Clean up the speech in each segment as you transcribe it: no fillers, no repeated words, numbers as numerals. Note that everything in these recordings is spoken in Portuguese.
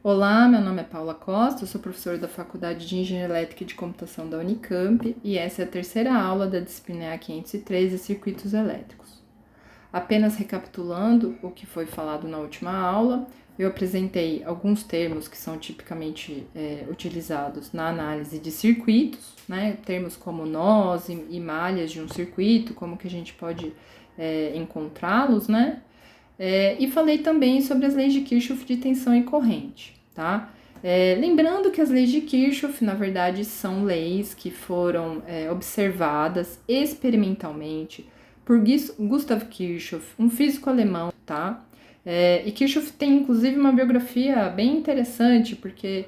Olá, meu nome é Paula Costa, eu sou professora da Faculdade de Engenharia Elétrica e de Computação da Unicamp e essa é a terceira aula da disciplina A513 Circuitos Elétricos. Apenas recapitulando o que foi falado na última aula, eu apresentei alguns termos que são tipicamente utilizados na análise de circuitos, né? Termos como nós e malhas de um circuito, como que a gente pode encontrá-los, né? E falei também sobre as leis de Kirchhoff de tensão e corrente, tá? Lembrando que as leis de Kirchhoff, na verdade, são leis que foram observadas experimentalmente por Gustav Kirchhoff, um físico alemão, tá? E Kirchhoff tem, inclusive, uma biografia bem interessante, porque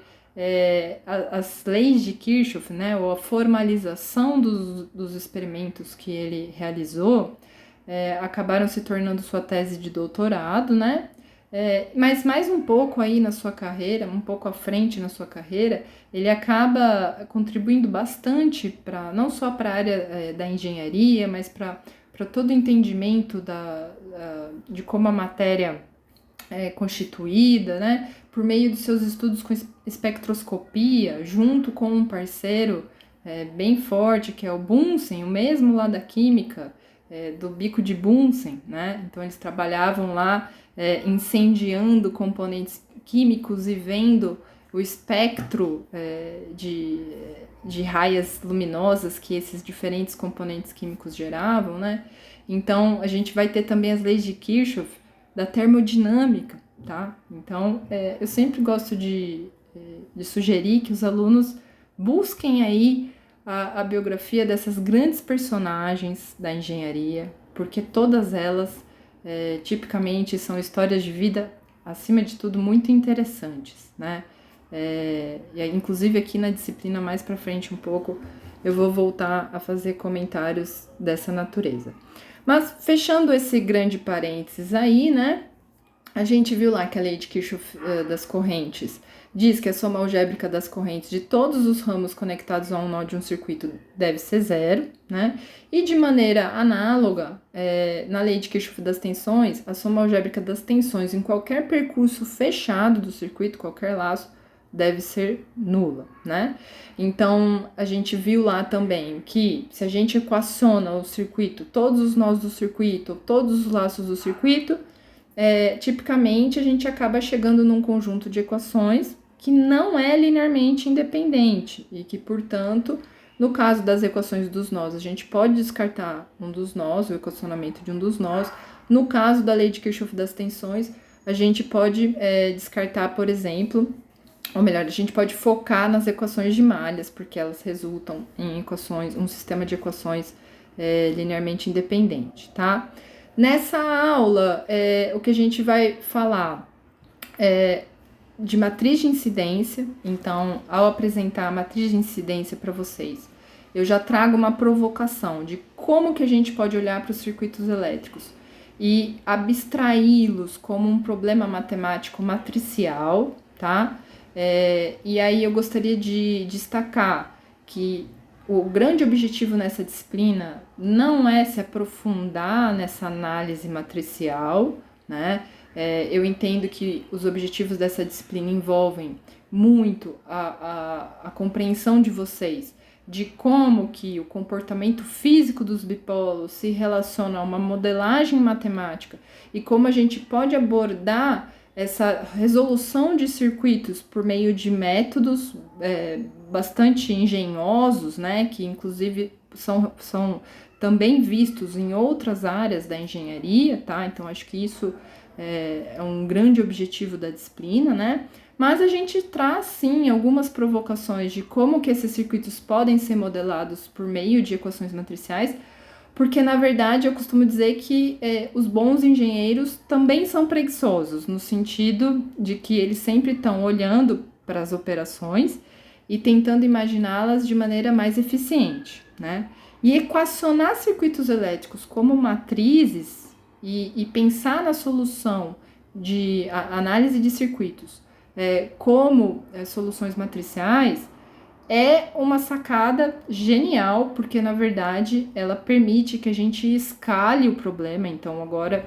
as leis de Kirchhoff, né, ou a formalização dos experimentos que ele realizou, acabaram se tornando sua tese de doutorado, né? Mas mais um pouco aí na sua carreira, um pouco à frente na sua carreira, ele acaba contribuindo bastante para não só para a área da engenharia, mas para todo o entendimento de como a matéria é constituída, né? Por meio dos seus estudos com espectroscopia, junto com um parceiro bem forte, que é o Bunsen, o mesmo lá da química, do bico de Bunsen, né? Então eles trabalhavam lá incendiando componentes químicos e vendo o espectro de raias luminosas que esses diferentes componentes químicos geravam, né? Então a gente vai ter também as leis de Kirchhoff da termodinâmica, tá? Então eu sempre gosto de sugerir que os alunos busquem aí a biografia dessas grandes personagens da engenharia, porque todas elas, tipicamente, são histórias de vida, acima de tudo, muito interessantes, né? E inclusive aqui na disciplina, mais para frente um pouco, eu vou voltar a fazer comentários dessa natureza. Mas, fechando esse grande parênteses aí, né? A gente viu lá que a lei de Kirchhoff das correntes diz que a soma algébrica das correntes de todos os ramos conectados a um nó de um circuito deve ser zero, né? E de maneira análoga, na lei de Kirchhoff das tensões, a soma algébrica das tensões em qualquer percurso fechado do circuito, qualquer laço, deve ser nula, né? Então, a gente viu lá também que se a gente equaciona o circuito, todos os nós do circuito, todos os laços do circuito, tipicamente a gente acaba chegando num conjunto de equações que não é linearmente independente e que, portanto, no caso das equações dos nós, a gente pode descartar um dos nós, o equacionamento de um dos nós. No caso da lei de Kirchhoff das tensões, a gente pode descartar, por exemplo, ou melhor, a gente pode focar nas equações de malhas, porque elas resultam em equações, um sistema de equações linearmente independente, tá? Nessa aula, o que a gente vai falar é de matriz de incidência. Então, ao apresentar a matriz de incidência para vocês, eu já trago uma provocação de como que a gente pode olhar para os circuitos elétricos e abstraí-los como um problema matemático matricial, tá? E aí eu gostaria de destacar que o grande objetivo nessa disciplina não é se aprofundar nessa análise matricial, né? Eu entendo que os objetivos dessa disciplina envolvem muito a compreensão de vocês de como que o comportamento físico dos bipolos se relaciona a uma modelagem matemática e como a gente pode abordar essa resolução de circuitos por meio de métodos bastante engenhosos, né, que inclusive são também vistos em outras áreas da engenharia, tá? Então acho que isso é um grande objetivo da disciplina, né? Mas a gente traz sim algumas provocações de como que esses circuitos podem ser modelados por meio de equações matriciais, porque na verdade eu costumo dizer que os bons engenheiros também são preguiçosos, no sentido de que eles sempre estão olhando para as operações e tentando imaginá-las de maneira mais eficiente, né? E equacionar circuitos elétricos como matrizes e pensar na solução de análise de circuitos como soluções matriciais é uma sacada genial, porque na verdade ela permite que a gente escale o problema. Então agora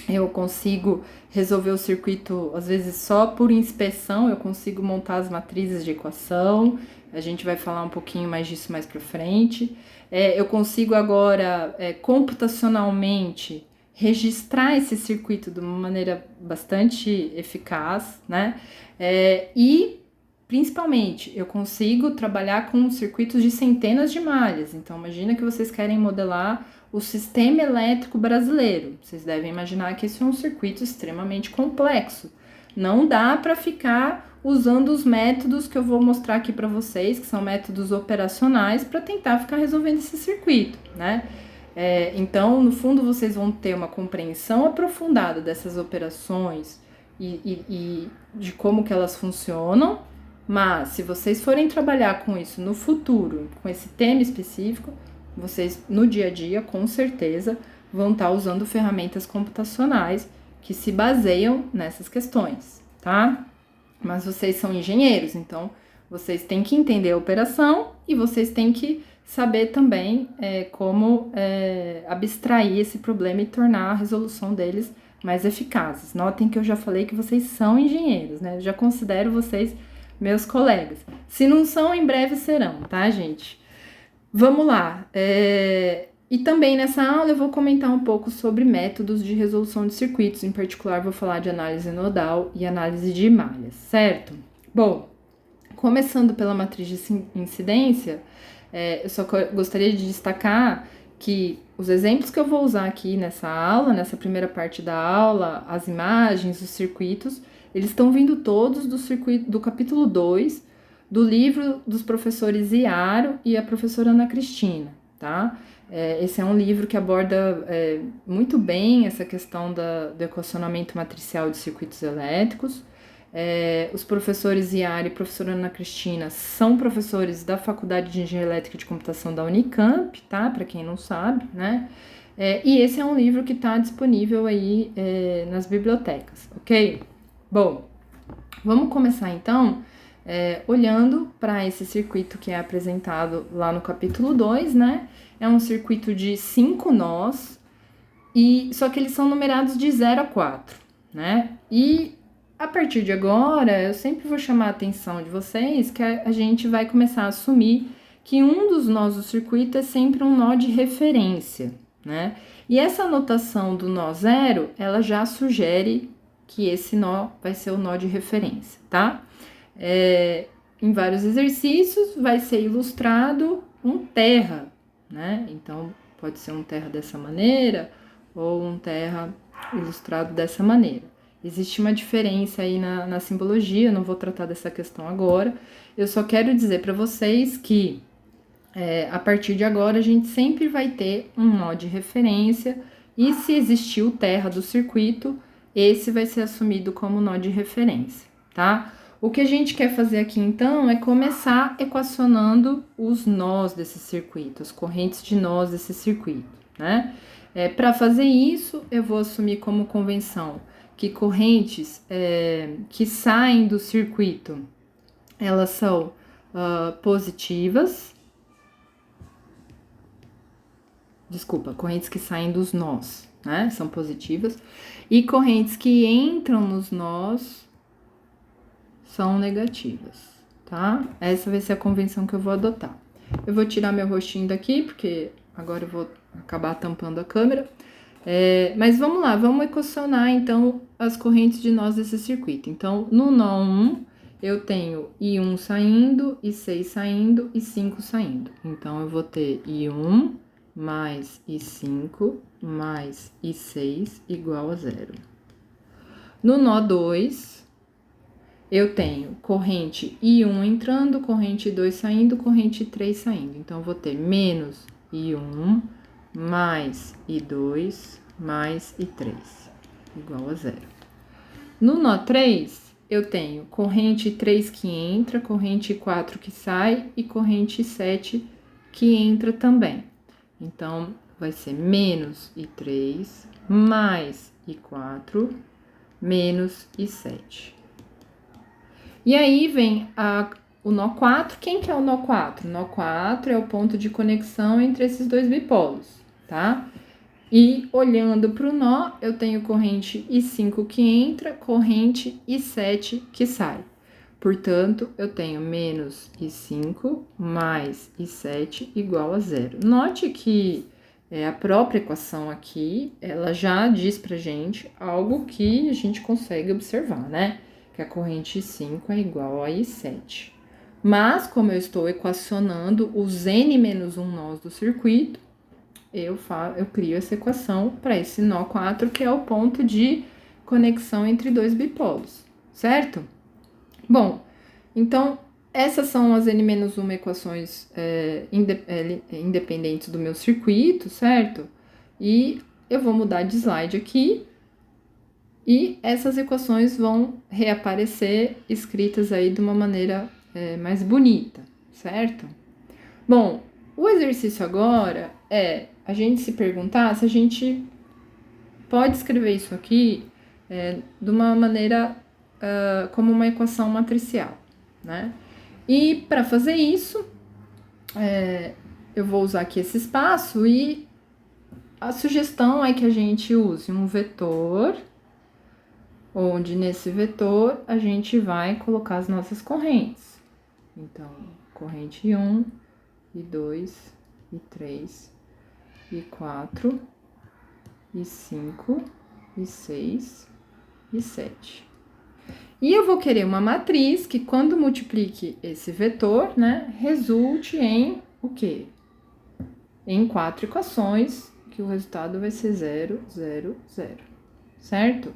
eu consigo resolver o circuito, às vezes, só por inspeção, eu consigo montar as matrizes de equação, a gente vai falar um pouquinho mais disso mais para frente. Eu consigo agora, computacionalmente, registrar esse circuito de uma maneira bastante eficaz, né? E, principalmente, eu consigo trabalhar com circuitos de centenas de malhas. Então, imagina que vocês querem modelar o sistema elétrico brasileiro. Vocês devem imaginar que esse é um circuito extremamente complexo. Não dá para ficar usando os métodos que eu vou mostrar aqui para vocês, que são métodos operacionais, para tentar ficar resolvendo esse circuito, né? Então, no fundo, vocês vão ter uma compreensão aprofundada dessas operações e de como que elas funcionam, mas se vocês forem trabalhar com isso no futuro, com esse tema específico, vocês, no dia a dia, com certeza, vão estar usando ferramentas computacionais que se baseiam nessas questões, tá? Mas vocês são engenheiros, então vocês têm que entender a operação e vocês têm que saber também como abstrair esse problema e tornar a resolução deles mais eficazes. Notem que eu já falei que vocês são engenheiros, né? Eu já considero vocês meus colegas. Se não são, em breve serão, tá, gente? Vamos lá. E também nessa aula eu vou comentar um pouco sobre métodos de resolução de circuitos. Em particular, vou falar de análise nodal e análise de malhas, certo? Bom, começando pela matriz de incidência, eu só gostaria de destacar que os exemplos que eu vou usar aqui nessa aula, nessa primeira parte da aula, as imagens, os circuitos, eles estão vindo todos do capítulo 2, do livro dos professores Iaro e a professora Ana Cristina, tá? Esse é um livro que aborda muito bem essa questão do equacionamento matricial de circuitos elétricos. Os professores Iaro e a professora Ana Cristina são professores da Faculdade de Engenharia Elétrica e de Computação da Unicamp, tá? Para quem não sabe, né? E esse é um livro que está disponível aí nas bibliotecas, ok? Bom, vamos começar então olhando para esse circuito que é apresentado lá no capítulo 2, né? É um circuito de 5 nós, só que eles são numerados de 0 a 4, né? E a partir de agora, eu sempre vou chamar a atenção de vocês que a gente vai começar a assumir que um dos nós do circuito é sempre um nó de referência, né? E essa notação do nó zero, ela já sugere que esse nó vai ser o nó de referência, tá? Em vários exercícios vai ser ilustrado um terra, né? Então, pode ser um terra dessa maneira ou um terra ilustrado dessa maneira. Existe uma diferença aí na simbologia, não vou tratar dessa questão agora. Eu só quero dizer para vocês que a partir de agora a gente sempre vai ter um nó de referência e se existir o terra do circuito, esse vai ser assumido como nó de referência, tá? O que a gente quer fazer aqui, então, é começar equacionando os nós desse circuito, as correntes de nós desse circuito, né? Para fazer isso, eu vou assumir como convenção que correntes que saem do circuito, elas são positivas. Desculpa, correntes que saem dos nós, né? São positivas. E correntes que entram nos nós são negativas, tá? Essa vai ser a convenção que eu vou adotar. Eu vou tirar meu rostinho daqui, porque agora eu vou acabar tampando a câmera. Mas vamos lá, vamos equacionar, então, as correntes de nós desse circuito. Então, no nó 1, eu tenho I1 saindo, I6 saindo e 5 saindo. Então, eu vou ter I1 mais I5 mais I6 igual a 0. No nó 2, eu tenho corrente I1 entrando, corrente 2 saindo, corrente 3 saindo. Então, eu vou ter menos I1 mais I2 mais I3 igual a 0. No nó 3, eu tenho corrente 3 que entra, corrente 4 que sai e corrente 7 que entra também. Então, vai ser menos I3 mais I4 menos I7. E aí vem o nó 4. Quem que é o nó 4? O nó 4 é o ponto de conexão entre esses dois bipolos, tá? E olhando para o nó, eu tenho corrente I5 que entra, corrente I7 que sai. Portanto, eu tenho menos I5 mais I7 igual a zero. Note que a própria equação aqui, ela já diz pra gente algo que a gente consegue observar, né? Que a corrente I5 é igual a I7. Mas, como eu estou equacionando os n-1 nós do circuito, eu crio essa equação para esse nó 4, que é o ponto de conexão entre dois bipolos, certo? Bom, então, essas são as n-1 equações independentes do meu circuito, certo? E eu vou mudar de slide aqui, e essas equações vão reaparecer escritas aí de uma maneira mais bonita, certo? Bom, o exercício agora é a gente se perguntar se a gente pode escrever isso aqui de uma maneira como uma equação matricial, né? E para fazer isso, eu vou usar aqui esse espaço e a sugestão é que a gente use um vetor, onde nesse vetor a gente vai colocar as nossas correntes. Então, corrente 1, e 2, e 3, e 4, e 5, e 6, e 7. E eu vou querer uma matriz que, quando multiplique esse vetor, né, resulte em o quê? Em 4 equações, que o resultado vai ser 0, 0, 0, certo?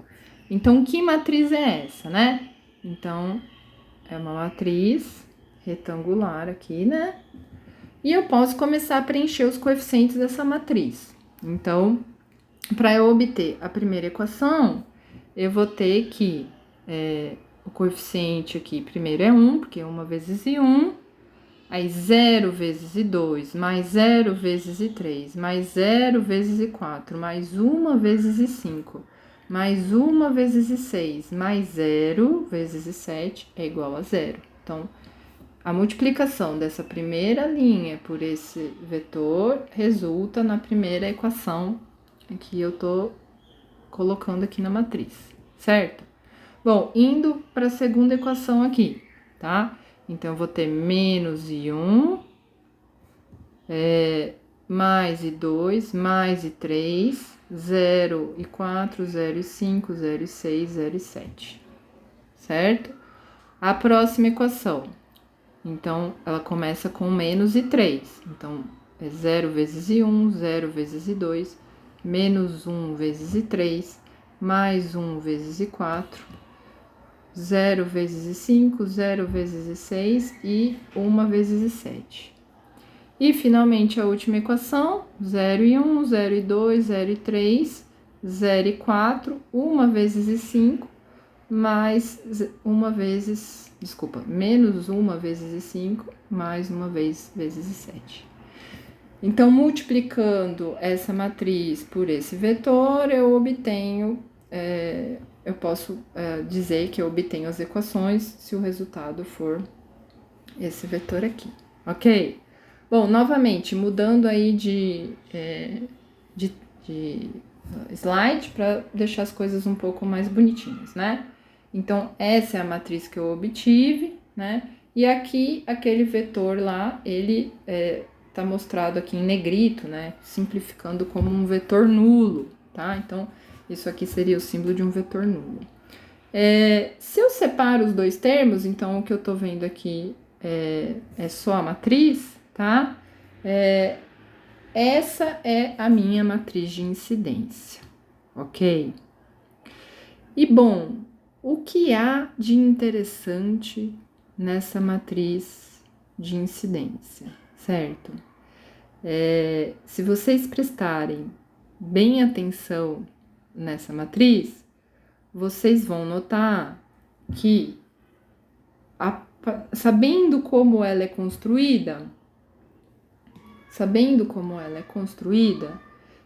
Então, que matriz é essa, né? Então, é uma matriz retangular aqui, né? E eu posso começar a preencher os coeficientes dessa matriz. Então, para eu obter a primeira equação, eu vou ter que o coeficiente aqui primeiro é 1, porque 1 vezes I1, aí 0 vezes I2, mais 0 vezes I3, mais 0 vezes I4, mais 1 vezes I5, mais 1 vezes I6, mais 0 vezes I7 é igual a 0. Então, a multiplicação dessa primeira linha por esse vetor resulta na primeira equação que eu tô colocando aqui na matriz, certo? Bom, indo para a segunda equação aqui, tá? Então, eu vou ter menos I1, mais I2, mais I3, 0 e 4, 0 e 5, 0 e 6, 0 e 7, certo? A próxima equação, então, ela começa com menos I3, então, é 0 vezes I1, 0 vezes I2, menos 1 vezes I3, mais 1 vezes I4, 0 vezes I5, 0 vezes I6 e 1 vezes I7. E, finalmente, a última equação, 0 e 1, 0 e 2, 0 e 3, 0 e 4, 1 vezes I5, mais 1 vezes, menos 1 vezes I5, mais 1 vezes I7. Então, multiplicando essa matriz por esse vetor, eu obtenho, eu posso dizer que eu obtenho as equações se o resultado for esse vetor aqui, ok? Bom, novamente, mudando aí de slide para deixar as coisas um pouco mais bonitinhas, né? Então, essa é a matriz que eu obtive, né? E aqui, aquele vetor lá, ele tá mostrado aqui em negrito, né? Simplificando como um vetor nulo, tá? Então, isso aqui seria o símbolo de um vetor nulo. Se eu separo os dois termos, então, o que eu tô vendo aqui é só a matriz, tá? Essa é a minha matriz de incidência, ok? E, bom, o que há de interessante nessa matriz de incidência, certo? Se vocês prestarem bem atenção nessa matriz, vocês vão notar que, sabendo como ela é construída,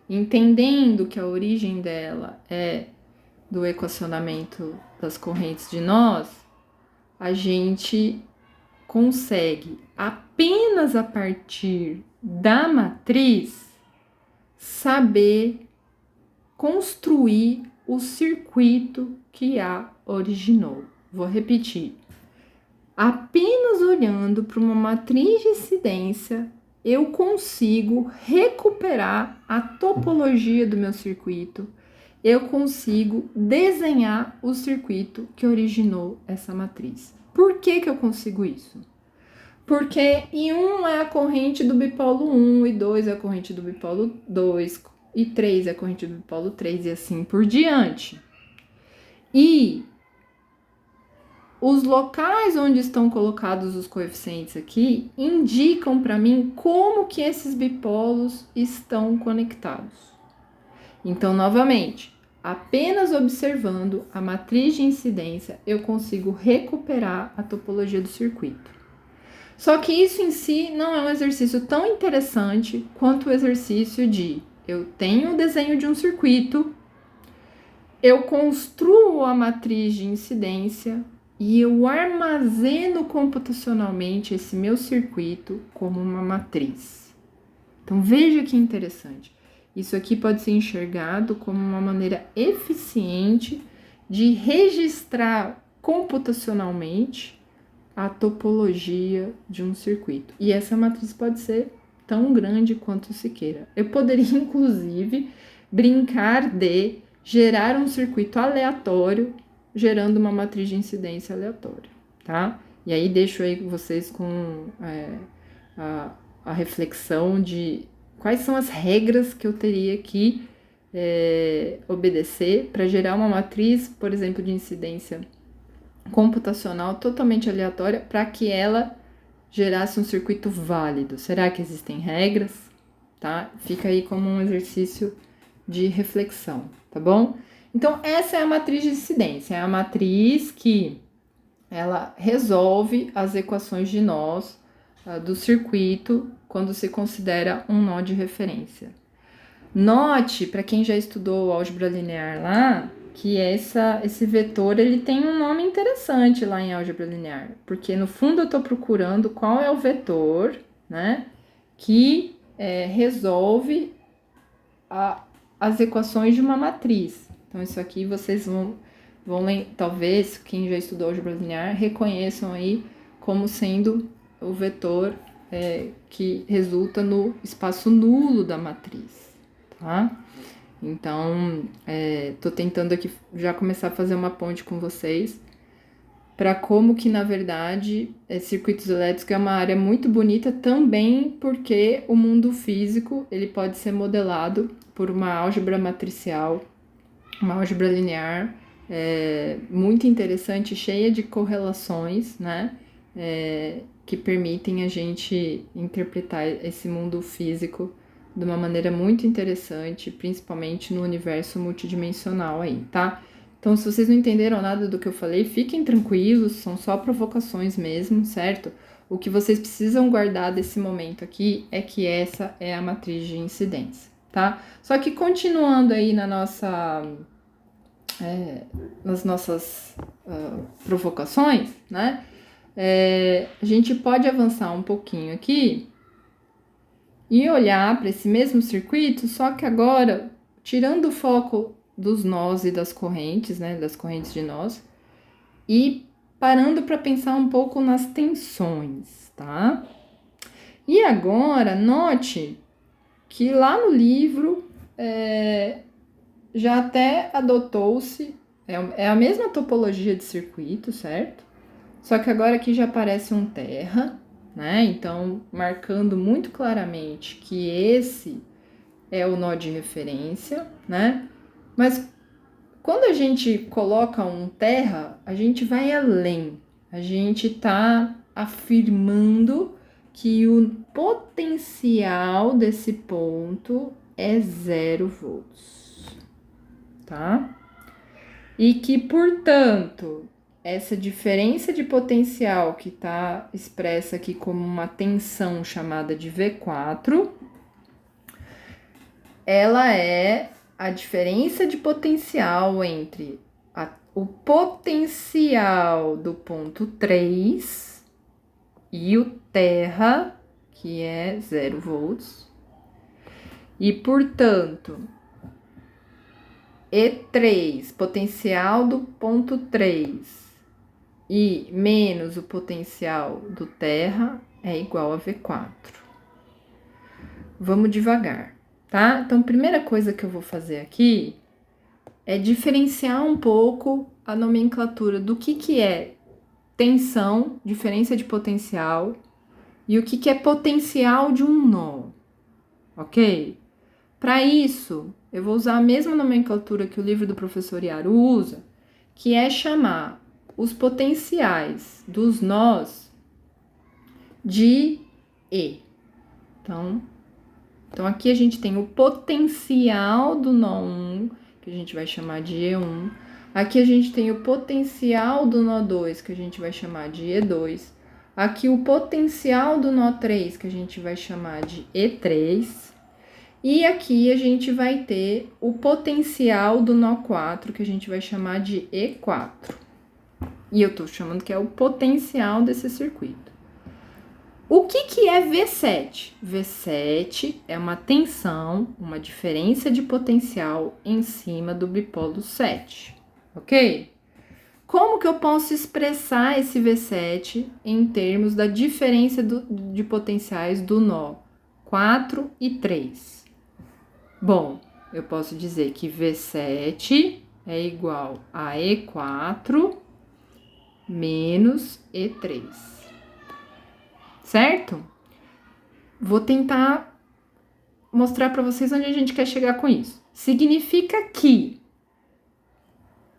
entendendo que a origem dela é do equacionamento das correntes de nós, a gente consegue, apenas a partir da matriz, saber construir o circuito que a originou. Vou repetir. Apenas olhando para uma matriz de incidência, eu consigo recuperar a topologia do meu circuito, eu consigo desenhar o circuito que originou essa matriz. Por que que eu consigo isso? Porque I1 é a corrente do bipolo 1, I2 é a corrente do bipolo 2, I3 é a corrente do bipolo 3 e assim por diante. E os locais onde estão colocados os coeficientes aqui indicam para mim como que esses bipolos estão conectados. Então, novamente, apenas observando a matriz de incidência, eu consigo recuperar a topologia do circuito. Só que isso em si não é um exercício tão interessante quanto o exercício de eu tenho o desenho de um circuito, eu construo a matriz de incidência e eu armazeno computacionalmente esse meu circuito como uma matriz. Então veja que interessante. Isso aqui pode ser enxergado como uma maneira eficiente de registrar computacionalmente a topologia de um circuito. E essa matriz pode ser tão grande quanto se queira. Eu poderia, inclusive, brincar de gerar um circuito aleatório, gerando uma matriz de incidência aleatória, tá? E aí deixo aí vocês com a reflexão de quais são as regras que eu teria que obedecer para gerar uma matriz, por exemplo, de incidência computacional totalmente aleatória para que ela gerasse um circuito válido. Será que existem regras? Tá? Fica aí como um exercício de reflexão, tá bom? Então, essa é a matriz de incidência, é a matriz que ela resolve as equações de nós do circuito quando se considera um nó de referência. Note, para quem já estudou álgebra linear lá, que esse vetor ele tem um nome interessante lá em álgebra linear, porque no fundo eu estou procurando qual é o vetor, né, que resolve as equações de uma matriz. Então, isso aqui vocês vão talvez, quem já estudou álgebra linear, reconheçam aí como sendo o vetor que resulta no espaço nulo da matriz, tá? Então, tô tentando aqui já começar a fazer uma ponte com vocês para como que, na verdade, circuitos elétricos é uma área muito bonita também porque o mundo físico ele pode ser modelado por uma álgebra matricial, uma álgebra linear muito interessante, cheia de correlações, né? Que permitem a gente interpretar esse mundo físico de uma maneira muito interessante, principalmente no universo multidimensional aí, tá? Então, se vocês não entenderam nada do que eu falei, fiquem tranquilos, são só provocações mesmo, certo? O que vocês precisam guardar desse momento aqui é que essa é a matriz de incidência, tá? Só que continuando aí nas nossas provocações, né? A gente pode avançar um pouquinho aqui e olhar para esse mesmo circuito, só que agora, tirando o foco dos nós e das correntes, né, das correntes de nós, e parando para pensar um pouco nas tensões, tá? E agora, note que lá no livro já até adotou-se, é a mesma topologia de circuito, certo? Só que agora aqui já aparece um terra, né? Então, marcando muito claramente que esse é o nó de referência, né? Mas quando a gente coloca um terra, a gente vai além. A gente está afirmando que o potencial desse ponto é 0 volts, tá? E que, portanto, essa diferença de potencial que está expressa aqui como uma tensão chamada de V4, ela é a diferença de potencial entre o potencial do ponto 3 e o terra, que é 0 volts. E, portanto, E3, potencial do ponto 3, e menos o potencial do terra é igual a V4. Vamos devagar, tá? Então, primeira coisa que eu vou fazer aqui é diferenciar um pouco a nomenclatura do que é tensão, diferença de potencial, e o que é potencial de um nó, ok? Para isso, eu vou usar a mesma nomenclatura que o livro do professor Yaru usa, que é chamar os potenciais dos nós de E. Então aqui a gente tem o potencial do nó 1, que a gente vai chamar de E1. Aqui a gente tem o potencial do nó 2, que a gente vai chamar de E2. Aqui o potencial do nó 3, que a gente vai chamar de E3. E aqui a gente vai ter o potencial do nó 4, que a gente vai chamar de E4. E eu tô chamando que é o potencial desse circuito. O que é V7? V7 é uma tensão, uma diferença de potencial em cima do bipolo 7, ok? Como que eu posso expressar esse V7 em termos da diferença de potenciais do nó 4 e 3? Bom, eu posso dizer que V7 é igual a E4 menos E3. Certo? Vou tentar mostrar para vocês onde a gente quer chegar com isso. Significa que,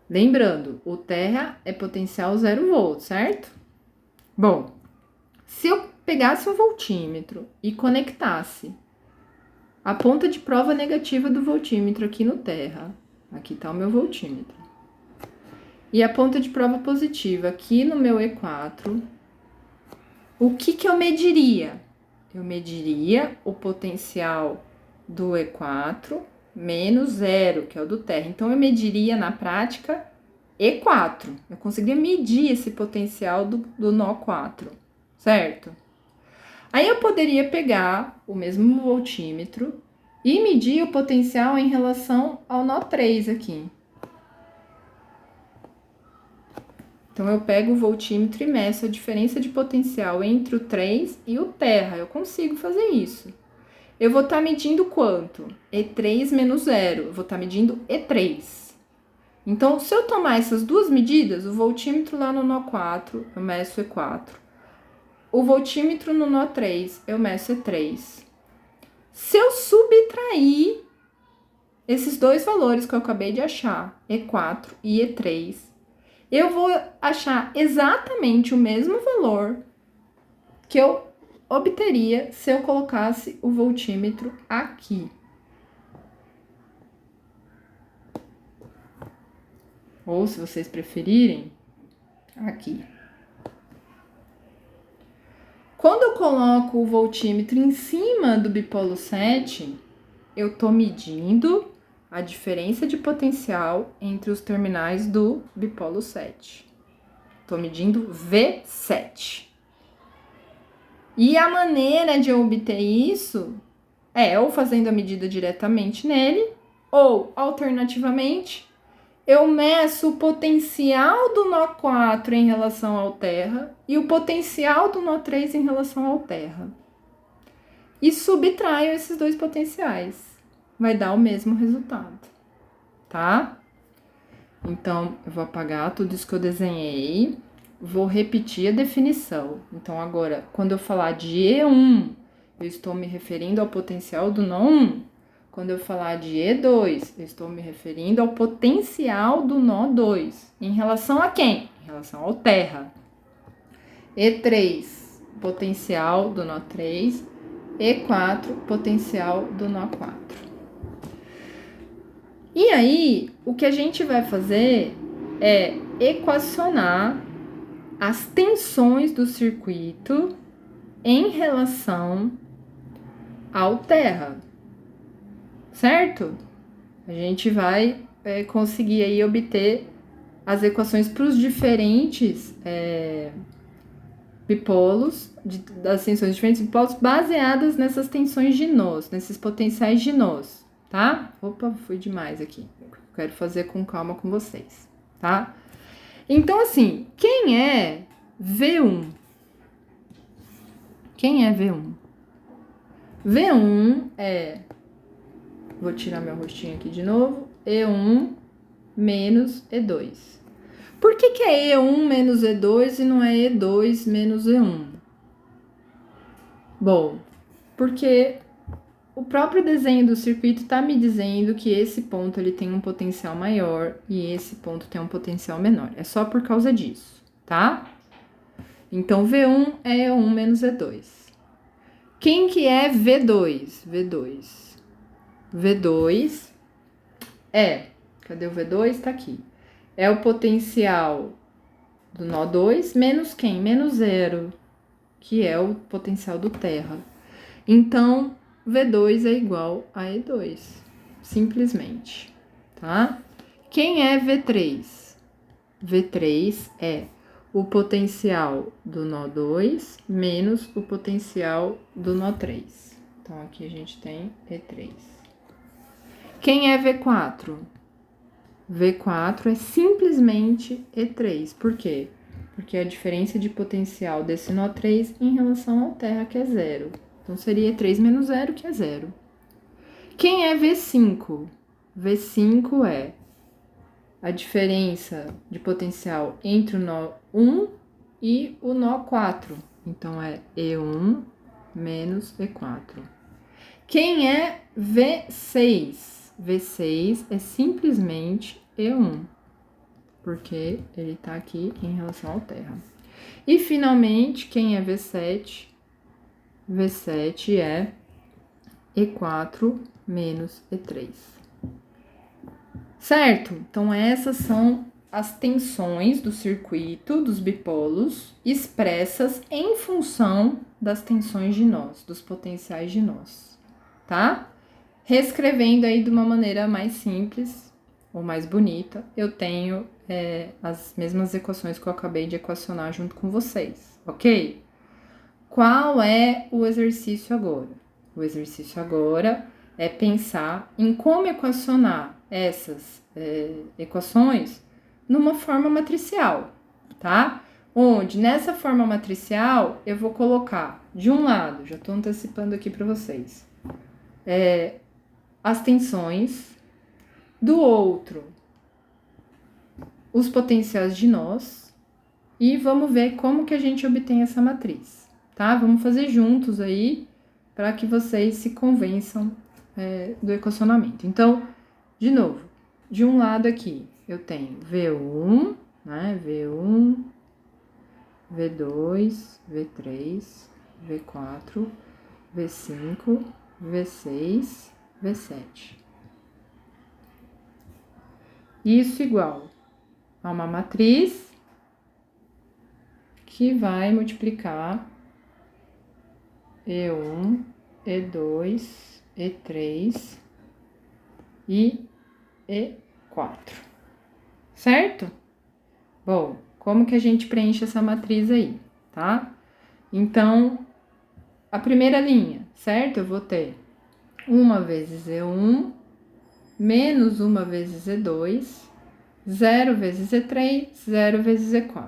lembrando, o terra é potencial 0 volt, certo? Bom, se eu pegasse um voltímetro e conectasse a ponta de prova negativa do voltímetro aqui no terra, aqui tá o meu voltímetro, e a ponta de prova positiva aqui no meu E4, o que eu mediria? Eu mediria o potencial do E4 menos 0, que é o do terra. Então, eu mediria, na prática, E4. Eu conseguiria medir esse potencial do nó 4, certo? Aí, eu poderia pegar o mesmo voltímetro e medir o potencial em relação ao nó 3 aqui. Então, eu pego o voltímetro e meço a diferença de potencial entre o 3 e o terra. Eu consigo fazer isso. Eu vou estar medindo quanto? E3 menos 0. Eu vou estar medindo E3. Então, se eu tomar essas duas medidas, o voltímetro lá no nó 4, eu meço E4. O voltímetro no nó 3, eu meço E3. Se eu subtrair esses dois valores que eu acabei de achar, E4 e E3, eu vou achar exatamente o mesmo valor que eu obteria se eu colocasse o voltímetro aqui. Ou, se vocês preferirem, aqui. Quando eu coloco o voltímetro em cima do bipolo 7, eu tô medindo a diferença de potencial entre os terminais do bipolo 7. Tô medindo V7. E a maneira de eu obter isso é ou fazendo a medida diretamente nele, ou, alternativamente, eu meço o potencial do nó 4 em relação ao terra e o potencial do nó 3 em relação ao terra. E subtraio esses dois potenciais. Vai dar o mesmo resultado, tá? Então, eu vou apagar tudo isso que eu desenhei, vou repetir a definição. Então, agora, quando eu falar de E1, eu estou me referindo ao potencial do nó 1. Quando eu falar de E2, eu estou me referindo ao potencial do nó 2. Em relação a quem? Em relação ao terra. E3, potencial do nó 3. E4, potencial do nó 4. E aí, o que a gente vai fazer é equacionar as tensões do circuito em relação ao terra, certo? A gente vai conseguir aí obter as equações para os diferentes bipolos, das tensões de diferentes bipolos, baseadas nessas tensões de nós, nesses potenciais de nós. Tá? Opa, fui demais aqui. quero fazer com calma com vocês, tá? Então, assim, quem é V1? Quem é V1? V1 é... Vou tirar meu rostinho aqui de novo. E1 menos E2. Por que é E1 menos E2 e não é E2 menos E1? Bom, porque o próprio desenho do circuito está me dizendo que esse ponto ele tem um potencial maior e esse ponto tem um potencial menor. É só por causa disso, tá? Então, V1 é E1 menos E2. Quem que é V2? V2 é... Cadê o V2? Tá aqui. É o potencial do nó 2 menos quem? Menos 0, que é o potencial do terra. Então, V2 é igual a E2, simplesmente, tá? Quem é V3? V3 é o potencial do nó 2 menos o potencial do nó 3. Então, aqui a gente tem E3. Quem é V4? V4 é simplesmente E3. Por quê? Porque a diferença de potencial desse nó 3 em relação ao terra, que é 0. Então, seria E3 menos 0, que é 0. Quem é V5? V5 é a diferença de potencial entre o nó 1 e o nó 4. Então, é E1 menos E4. Quem é V6? V6 é simplesmente E1, porque ele tá aqui em relação ao terra. E, finalmente, quem é V7? V7 é E4 menos E3. Certo? Então, essas são as tensões do circuito dos bipolos expressas em função das tensões de nós, dos potenciais de nós, tá? Reescrevendo aí de uma maneira mais simples ou mais bonita, eu tenho as mesmas equações que eu acabei de equacionar junto com vocês, ok? Qual é o exercício agora? O exercício agora é pensar em como equacionar essas equações numa forma matricial, tá? Onde nessa forma matricial eu vou colocar de um lado, já estou antecipando aqui para vocês, as tensões, do outro, os potenciais de nós, e vamos ver como que a gente obtém essa matriz, tá? Vamos fazer juntos aí, para que vocês se convençam do equacionamento. Então, de novo, de um lado aqui, eu tenho V1, né? V1, V2, V3, V4, V5, V6, V7. Isso igual a uma matriz que vai multiplicar E1, E2, E3 e E4. Certo? Bom, como que a gente preenche essa matriz aí, tá? Então, a primeira linha, certo? Eu vou ter 1 vezes E1 menos 1 vezes E2, 0 vezes E3, 0 vezes E4.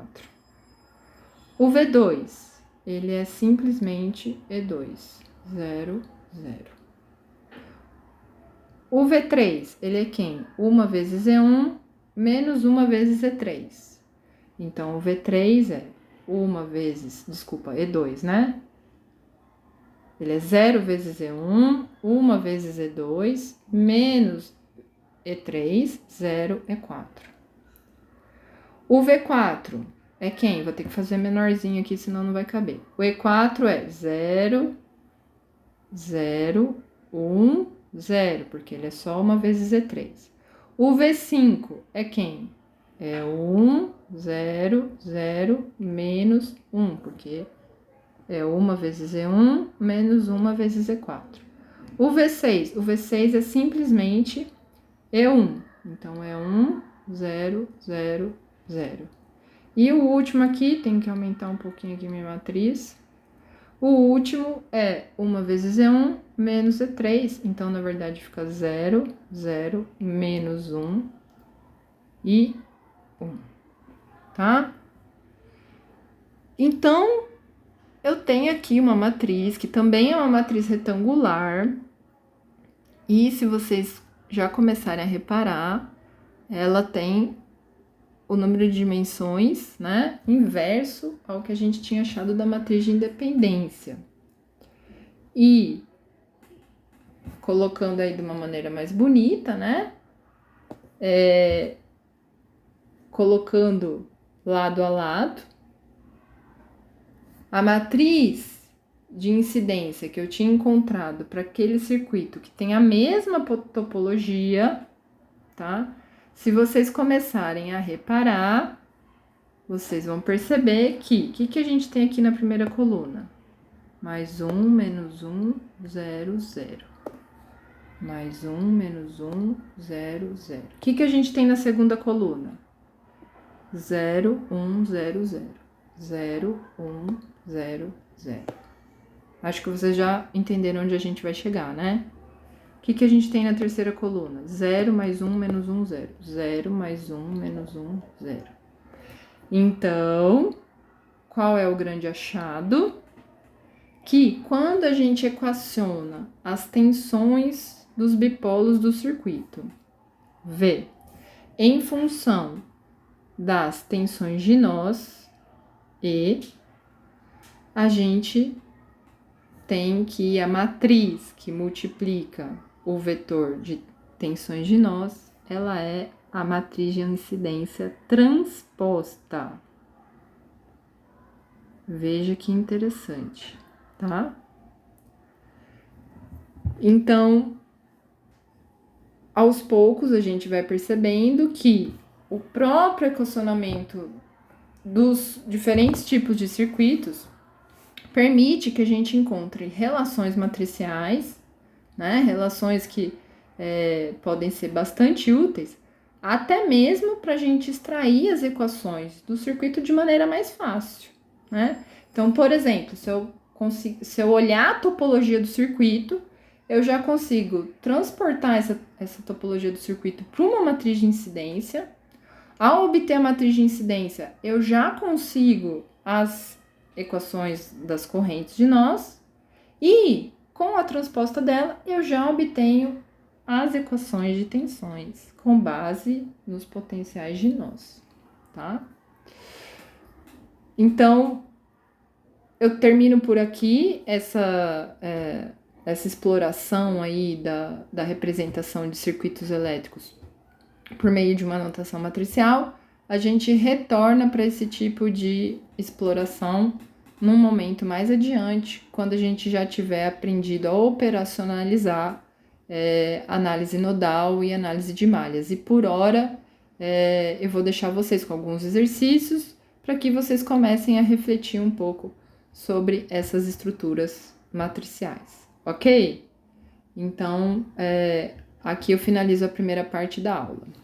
O V2, ele é simplesmente E2, 0, 0. O V3, ele é quem? 1 vezes E1 menos 1 vezes E3. Então, o V3 é 1 vezes, desculpa, E2, né? Ele é 0 vezes E1, 1 vezes E2, menos E3, 0, E4. O V4 é quem? Vou ter que fazer menorzinho aqui, senão não vai caber. O E4 é 0, 0, 1, 0, porque ele é só 1 vezes E3. O V5 é quem? É 1, 0, 0, menos 1, porque é 1 vezes E1 menos 1 vezes E4. O V6 é simplesmente E1. Então, é 1, 0, 0, 0. E o último aqui, tem que aumentar um pouquinho aqui minha matriz. O último é 1 vezes E1 menos E3. Então, na verdade, fica 0, 0, menos 1, e 1, tá? Então, eu tenho aqui uma matriz, que também é uma matriz retangular, e se vocês já começarem a reparar, ela tem o número de dimensões, né, inverso ao que a gente tinha achado da matriz de independência. E colocando aí de uma maneira mais bonita, né, colocando lado a lado, a matriz de incidência que eu tinha encontrado para aquele circuito que tem a mesma topologia, tá? Se vocês começarem a reparar, vocês vão perceber que o que a gente tem aqui na primeira coluna? Mais 1, menos 1, 0, 0. Mais 1, menos 1, 0, 0. O que a gente tem na segunda coluna? 0, 1, 0, 0. 0, 1, 0, 0. Acho que vocês já entenderam onde a gente vai chegar, né? O que a gente tem na terceira coluna? 0 mais 1 menos 1, 0. 0 mais 1 menos 1, 0. Então, qual é o grande achado? Que quando a gente equaciona as tensões dos bipolos do circuito, V, em função das tensões de nós, E, a gente tem que a matriz que multiplica o vetor de tensões de nós, ela é a matriz de incidência transposta. Veja que interessante, tá? Então, aos poucos a gente vai percebendo que o próprio equacionamento dos diferentes tipos de circuitos permite que a gente encontre relações matriciais, né? Relações que podem ser bastante úteis, até mesmo para a gente extrair as equações do circuito de maneira mais fácil, né? Então, por exemplo, se eu olhar a topologia do circuito, eu já consigo transportar essa topologia do circuito para uma matriz de incidência. Ao obter a matriz de incidência, eu já consigo as equações das correntes de nós e, com a transposta dela, eu já obtenho as equações de tensões com base nos potenciais de nós, tá? Então, eu termino por aqui essa exploração aí da representação de circuitos elétricos por meio de uma notação matricial. A gente retorna para esse tipo de exploração num momento mais adiante, quando a gente já tiver aprendido a operacionalizar análise nodal e análise de malhas. E por hora, eu vou deixar vocês com alguns exercícios para que vocês comecem a refletir um pouco sobre essas estruturas matriciais, ok? Então, aqui eu finalizo a primeira parte da aula.